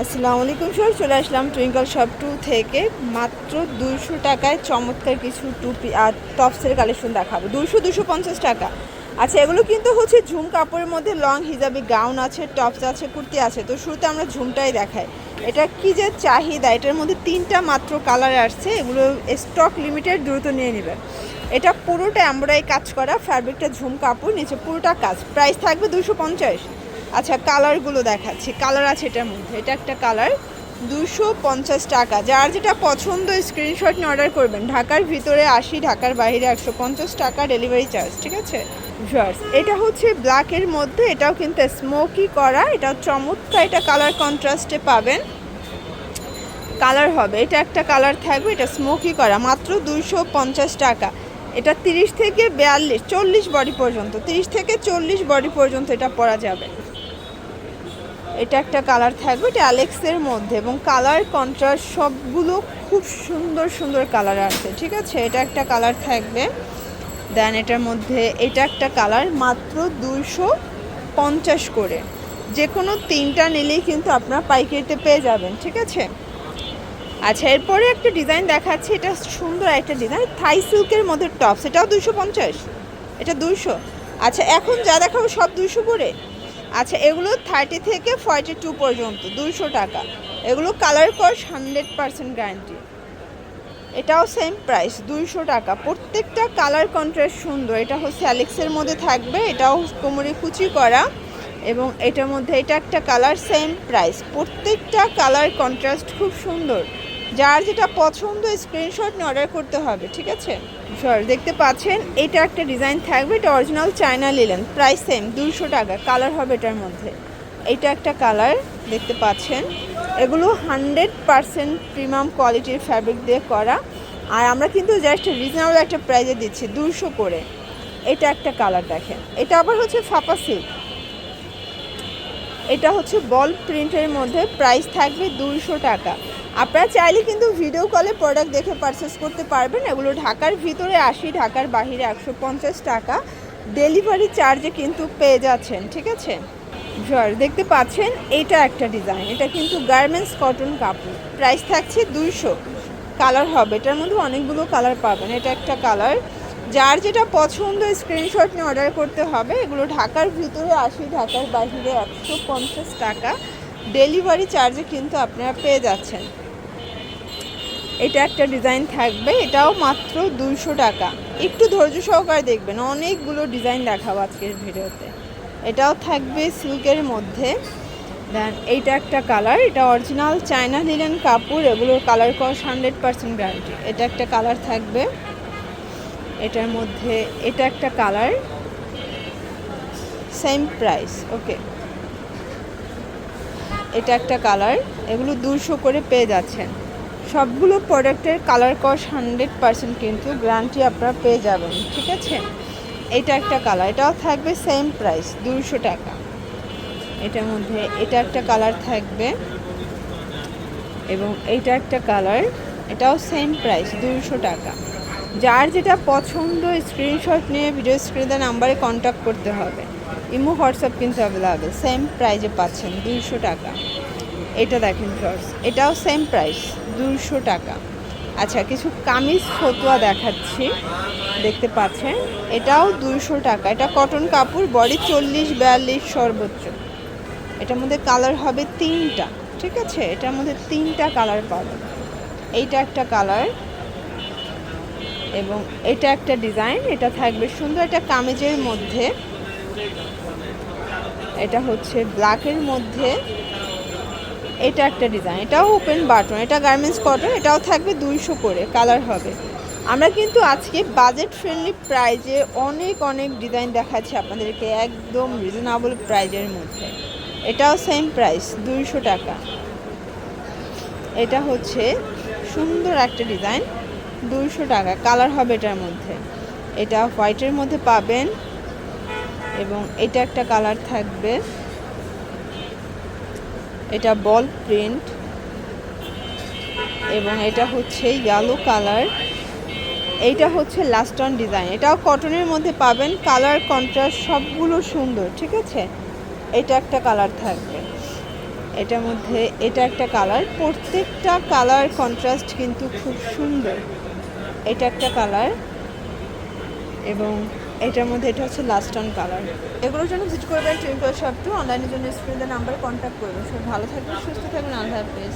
আসসালামু আলাইকুম স্যার, চলে আসলাম টুইঙ্কল শপ 2 থেকে। মাত্র 200 টাকায় চমৎকার কিছু টুপি আর টপসের কালেকশন দেখাবো। 250 টাকা। আচ্ছা, এগুলো কিন্তু হচ্ছে ঝুম কাপড়ের মধ্যে লং হিজাবি গাউন আছে, টপস আছে, কুর্তি আছে। তো শুরুতে আমরা ঝুমটাই দেখাই। এটা কি যে চাহিদা, এটার মধ্যে 3টা মাত্র কালার আসছে। এগুলো স্টক লিমিটেড, দ্রুত নিয়ে নেবেন। এটা পুরোটা এমব্রয়ডারি কাজ করা, ফ্যাব্রিকটা ঝুম কাপড়, নিচে পুরোটা কাজ। প্রাইস থাকবে 250। আচ্ছা, কালারগুলো দেখাচ্ছি। কালার আছে এটার মধ্যে, এটা একটা কালার 250 টাকা। যার যেটা পছন্দ স্ক্রিনশট নিয়ে অর্ডার করবেন। ঢাকার ভিতরে 80, ঢাকার বাইরে 150 টাকা ডেলিভারি চার্জ, ঠিক আছে ভিউয়ার্স। এটা হচ্ছে ব্ল্যাকের মধ্যে, এটাও কিন্তু স্মোকি করা, এটাও চমৎকার। এটা কালার কন্ট্রাস্টে পাবেন, কালার হবে। এটা একটা কালার থাকবে, এটা স্মোকি করা, মাত্র 250 টাকা। এটা 30 থেকে 42, 40 বডি পর্যন্ত, 30 থেকে 40 বডি পর্যন্ত এটা পরা যাবে। এটা একটা কালার থাকবে, এটা অ্যালেক্সের মধ্যে, এবং কালার কন্ট্রাস্ট সবগুলো খুব সুন্দর সুন্দর কালার আছে, ঠিক আছে। এটা একটা কালার থাকবে। দেন এটার মধ্যে এটা একটা কালার, মাত্র 250 করে। যে কোনো 3টা নিলেই কিন্তু আপনারা পাইকারিতে পেয়ে যাবেন, ঠিক আছে। আচ্ছা, এরপরে একটা ডিজাইন দেখাচ্ছি। এটা সুন্দর একটা ডিজাইন, থাই সিল্কের মধ্যে টপস, এটাও 250, এটা 200। আচ্ছা, এখন যা দেখাবো সব 200 করে। আচ্ছা, এগুলো 30 থেকে 42 পর্যন্ত 200 টাকা। এগুলো কালার কস 100% গ্যারান্টি। এটাও সেম প্রাইস 200 টাকা। প্রত্যেকটা কালার কন্ট্রাস্ট সুন্দর। এটা হচ্ছে অ্যালেক্সের মধ্যে থাকবে, এটাও কোমরে কুচি করা, এবং এটার মধ্যে এটা একটা কালার, সেম প্রাইস। প্রত্যেকটা কালার কন্ট্রাস্ট খুব সুন্দর। যার যেটা পছন্দ স্ক্রিনশট নিয়ে অর্ডার করতে হবে, ঠিক আছে। স্যার দেখতে পাচ্ছেন, এটা একটা ডিজাইন থাকবে, এটা original China linen, price same 200 টাকা। কালার হবে এটার মধ্যে। এটা একটা কালার দেখতে পাচ্ছেন। এগুলো 100% প্রিমিয়াম কোয়ালিটির ফ্যাব্রিক দিয়ে করা, আর আমরা কিন্তু জাস্ট রিজনেবল একটা প্রাইজে দিচ্ছি 200 করে। এটা একটা কালার দেখেন, এটা আবার হচ্ছে ফাপা সিল্ক, এটা হচ্ছে বল প্রিন্টের মধ্যে, প্রাইস থাকবে 200 টাকা। আপনারা চাইলে কিন্তু ভিডিও কলে প্রোডাক্ট দেখে পারচেস করতে পারবেন। এগুলো ঢাকার ভিতরে 80, ঢাকার বাইরে 150 টাকা ডেলিভারি চার্জে কিন্তু পেয়ে যাচ্ছেন, ঠিক আছে। দেখতে পাচ্ছেন, এটা একটা ডিজাইন, এটা কিন্তু গার্মেন্টস কটন কাপড়, প্রাইস থাকছে 200। কালার হবে এটার মধ্যে, অনেকগুলো কালার পাবেন। এটা একটা কালার। যার যেটা পছন্দ স্ক্রিনশট নিয়ে অর্ডার করতে হবে। এগুলো ঢাকার ভিতরে 80, ঢাকার বাইরে 150 টাকা ডেলিভারি চার্জে কিন্তু আপনারা পেয়ে যাচ্ছেন। এটা একটা ডিজাইন থাকবে, এটাও মাত্র 200 টাকা। একটু ধৈর্য সহকারে দেখবেন, অনেকগুলো ডিজাইন দেখাবো আজকের ভিডিওতে। এটাও থাকবে সিল্কের মধ্যে। দেন এইটা একটা কালার, এটা অরিজিনাল চায়না লিনেন কাপড়, এগুলোর কালার কস 100% গ্যারান্টি। এটা একটা কালার থাকবে, এটার মধ্যে এটা একটা কালার, সেম প্রাইস, ওকে। এটা একটা কালার, এগুলো 200 করে পেয়ে যাচ্ছেন। সবগুলো প্রোডাক্টের কালার কস 100% কিন্তু গ্যারান্টি আপনারা পেয়ে যাবেন, ঠিক আছে। এটা একটা কালার, এটাও থাকবে সেম প্রাইস 200 টাকা। এটার মধ্যে এটা একটা কালার থাকবে, এবং এইটা একটা কালার, এটাও সেম প্রাইস 200 টাকা। যার যেটা পছন্দ স্ক্রিনশট নিয়ে ভিডিও স্ক্রিনের নাম্বারে কন্ট্যাক্ট করতে হবে। ইমো হোয়াটসঅ্যাপ কিন্তু অ্যাভেলেবেল, সেম প্রাইজে পাচ্ছেন 200 টাকা। এটা দেখেন শর্টস, এটাও সেম প্রাইস 200 টাকা। আচ্ছা, কিছু কামিজ ফতুয়া দেখাচ্ছি, দেখতে পাচ্ছেন, এটাও 200 টাকা। এটা কটন কাপড়, বডি 40, 42 সর্বোচ্চ। এটার মধ্যে কালার হবে 3টা, ঠিক আছে। এটার মধ্যে 3টা কালার পাবেন। এইটা একটা কালার, এবং এটা একটা ডিজাইন, এটা থাকবে সুন্দর একটা কামিজের মধ্যে। এটা হচ্ছে ব্ল্যাকের মধ্যে। এটা একটা ডিজাইন, এটাও ওপেন বাটন, এটা গার্মেন্টস কটন, এটাও থাকবে 200 করে। কালার হবে। আমরা কিন্তু আজকে বাজেট ফ্রেন্ডলি প্রাইজে অনেক অনেক ডিজাইন দেখাচ্ছি আপনাদেরকে, একদম রিজনেবল প্রাইজের মধ্যে। এটাও সেম প্রাইস 200 টাকা। এটা হচ্ছে সুন্দর একটা ডিজাইন, 200 টাকা। কালার হবে এটার মধ্যে, এটা হোয়াইটের মধ্যে পাবেন, এবং এটা একটা কালার থাকবে, এটা বল প্রিন্ট, এবং এটা হচ্ছে ইয়েলো কালার। এইটা হচ্ছে লাস্ট অন ডিজাইন, এটাও কটনের মধ্যে পাবেন। কালার কন্ট্রাস্ট সবগুলো সুন্দর, ঠিক আছে। এটা একটা কালার থাকবে, এটার মধ্যে এটা একটা কালার, প্রত্যেকটা কালার কন্ট্রাস্ট কিন্তু খুব সুন্দর। এটা একটা কালার এবং এটার মধ্যে এটা হচ্ছে লাস্ট অন কালার। এগুলোর জন্য ভিজিট করবেন টুইঙ্কল শপ 2। অনলাইনের জন্য স্ক্রিনে নাম্বার কন্ট্যাক্ট করবেন। সব ভালো থাকবেন, সুস্থ থাকবেন, আল্লাহ হাফেজ।